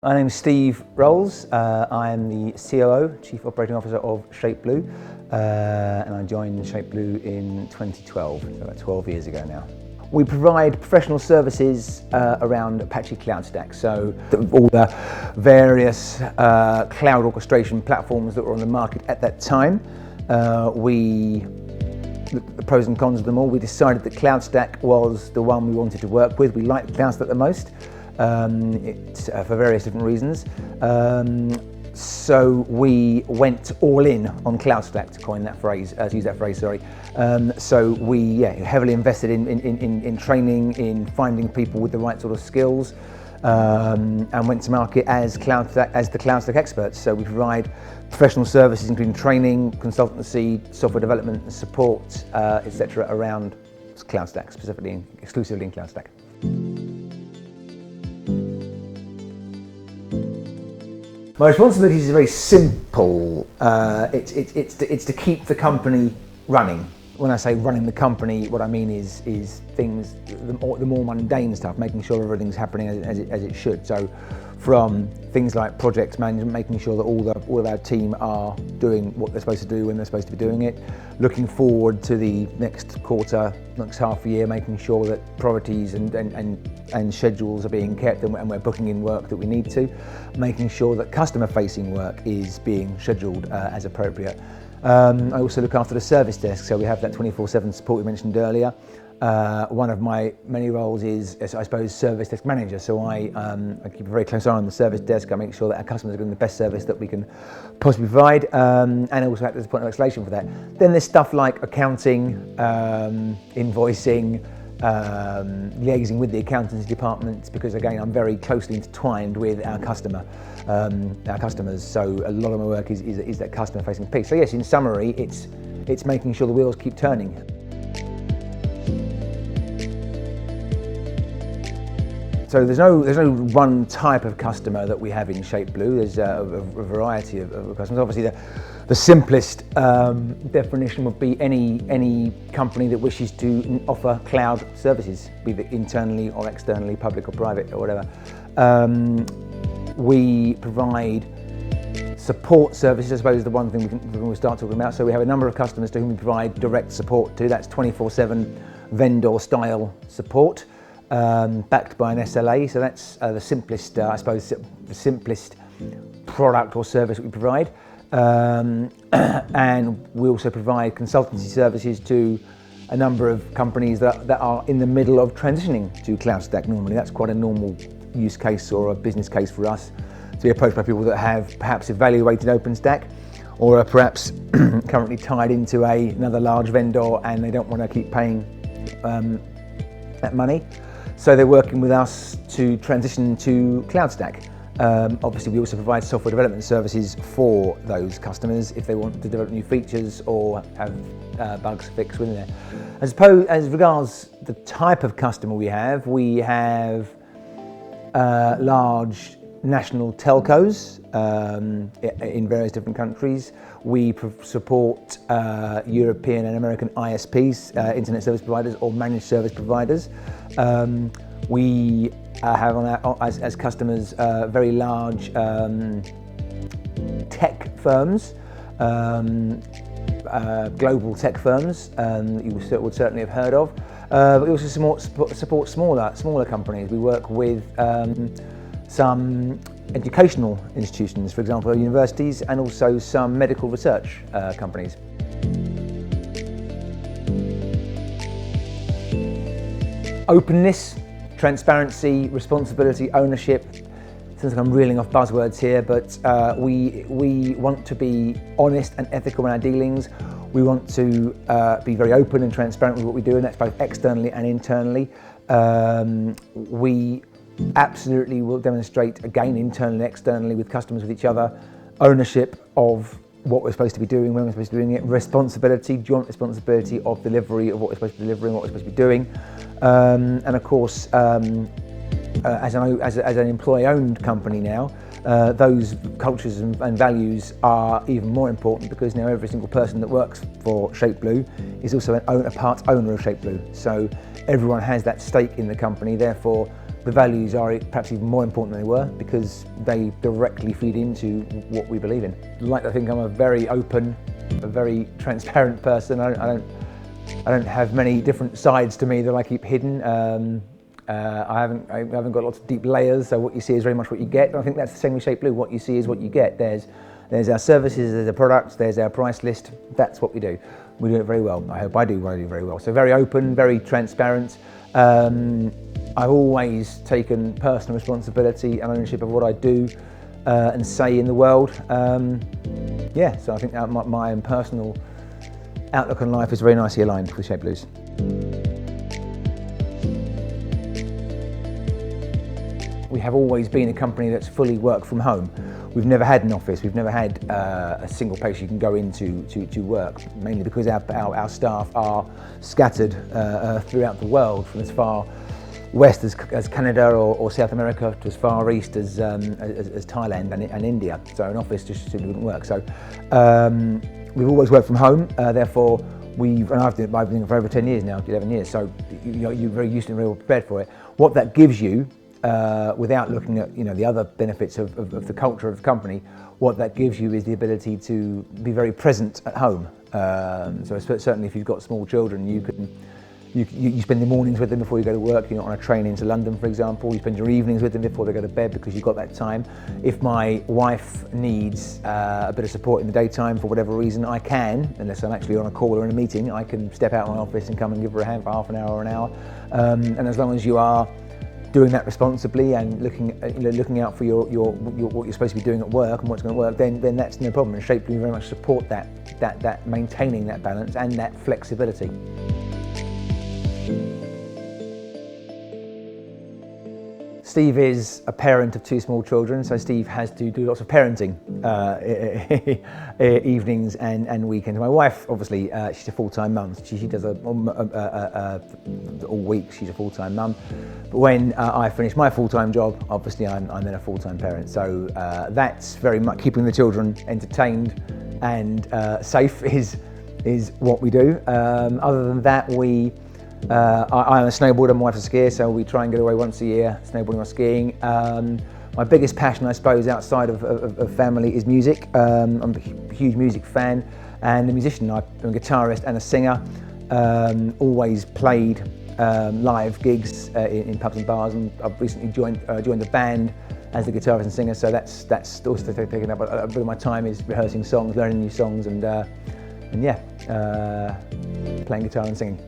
My name is Steve Rolls. I am the COO, Chief Operating Officer of ShapeBlue, and I joined ShapeBlue in 2012, so about 12 years ago now. We provide professional services around Apache CloudStack, so all the various cloud orchestration platforms that were on the market at that time. We looked at the pros and cons of them all. We decided that CloudStack was the one we wanted to work with. We liked CloudStack the most. For various different reasons. So we went all in on CloudStack, to coin that phrase, to use that phrase, sorry. So we heavily invested in training, in finding people with the right sort of skills, and went to market as the CloudStack experts. So we provide professional services, including training, consultancy, software development, and support, etc., around CloudStack, exclusively in CloudStack. My responsibilities are very simple. It's to keep the company running. When I say running the company, what I mean is things, the more mundane stuff, making sure everything's happening as it should. So from things like project management, making sure that all of our team are doing what they're supposed to do when they're supposed to be doing it. Looking forward to the next quarter, next half a year, making sure that priorities and schedules are being kept and we're booking in work that we need to. Making sure that customer-facing work is being scheduled as appropriate. I also look after the service desk, so we have that 24/7 support we mentioned earlier. One of my many roles is, I suppose, service desk manager. So I keep a very close eye on the service desk. I make sure that our customers are getting the best service that we can possibly provide, and also act as a point of exclamation for that. Then there's stuff like accounting, invoicing, liaising with the accountancy departments, because again, I'm very closely intertwined with our customers. So a lot of my work is that customer-facing piece. So yes, in summary, it's making sure the wheels keep turning. So there's no one type of customer that we have in ShapeBlue. There's a variety of customers. Obviously, the simplest definition would be any company that wishes to offer cloud services, be it internally or externally, public or private or whatever. We provide support services, I suppose, is the one thing we'll start talking about. So we have a number of customers to whom we provide direct support to. That's 24/7 vendor-style support, backed by an SLA. So that's the simplest, I suppose, the simplest product or service we provide. And we also provide consultancy services to a number of companies that are in the middle of transitioning to CloudStack normally. That's quite a normal use case or a business case for us, to be approached by people that have perhaps evaluated OpenStack or are perhaps currently tied into another large vendor and they don't want to keep paying that money. So they're working with us to transition to CloudStack. Obviously, we also provide software development services for those customers if they want to develop new features or have bugs fixed within there. As regards the type of customer we have large national telcos in various different countries. We support European and American ISPs, internet service providers or managed service providers. We have as customers very large tech firms, global tech firms that you would certainly have heard of. But we also support smaller companies. We work with some educational institutions, for example, universities, and also some medical research companies. Openness, transparency, responsibility, ownership. Seems like I'm reeling off buzzwords here, but we want to be honest and ethical in our dealings. We want to be very open and transparent with what we do, and that's both externally and internally. We absolutely will demonstrate, again, internally and externally with customers, with each other, ownership of what we're supposed to be doing, when we're supposed to be doing it, responsibility, joint responsibility of delivery of what we're supposed to be delivering, what we're supposed to be doing. And of course, as an employee-owned company now, those cultures and values are even more important, because now every single person that works for ShapeBlue is also a part owner of ShapeBlue. So everyone has that stake in the company. Therefore, the values are perhaps even more important than they were because they directly feed into what we believe in. I like to think I'm a very open, a very transparent person. I don't have many different sides to me that I keep hidden. I haven't got lots of deep layers, so what you see is very much what you get. And I think that's the same with ShapeBlue. What you see is what you get. There's our services, there's our products, there's our price list. That's what we do. We do it very well. I hope I do very well. So very open, very transparent. I've always taken personal responsibility and ownership of what I do and say in the world. Yeah, so I think that my own personal outlook on life is very nicely aligned with ShapeBlue's. We have always been a company that's fully work from home. We've never had an office, we've never had a single place you can go into to work, mainly because our staff are scattered throughout the world, from as far west as Canada or South America to as far east as Thailand and India. So an office just simply wouldn't work. So we've always worked from home, therefore I've been for over 10 years now, 11 years, so you're very used to and very well prepared for it. What that gives you, without looking at the other benefits of the culture of the company, what that gives you is the ability to be very present at home. So certainly if you've got small children, you spend the mornings with them before you go to work. You're not on a train into London, for example. You spend your evenings with them before they go to bed because you've got that time. If my wife needs a bit of support in the daytime for whatever reason, I can, unless I'm actually on a call or in a meeting, I can step out of my office and come and give her a hand for half an hour or an hour. And as long as you are doing that responsibly and looking out for your what you're supposed to be doing at work and what's going to work, then that's no problem. And ShapeBlue very much support that maintaining that balance and that flexibility. Steve is a parent of 2 small children, so Steve has to do lots of parenting evenings and weekends. My wife, obviously, she's a full-time mum. She does all week. She's a full-time mum. But when I finish my full-time job, obviously I'm then a full-time parent. So that's very much keeping the children entertained and safe is what we do. Other than that, I'm a snowboarder, my wife's a skier, so we try and get away once a year, snowboarding or skiing. My biggest passion, I suppose, outside of family is music. I'm a huge music fan and a musician. I'm a guitarist and a singer. Always played live gigs in pubs and bars, and I've recently joined the band as the guitarist and singer, so that's also taken up a bit of my time, is rehearsing songs, learning new songs, and yeah, playing guitar and singing.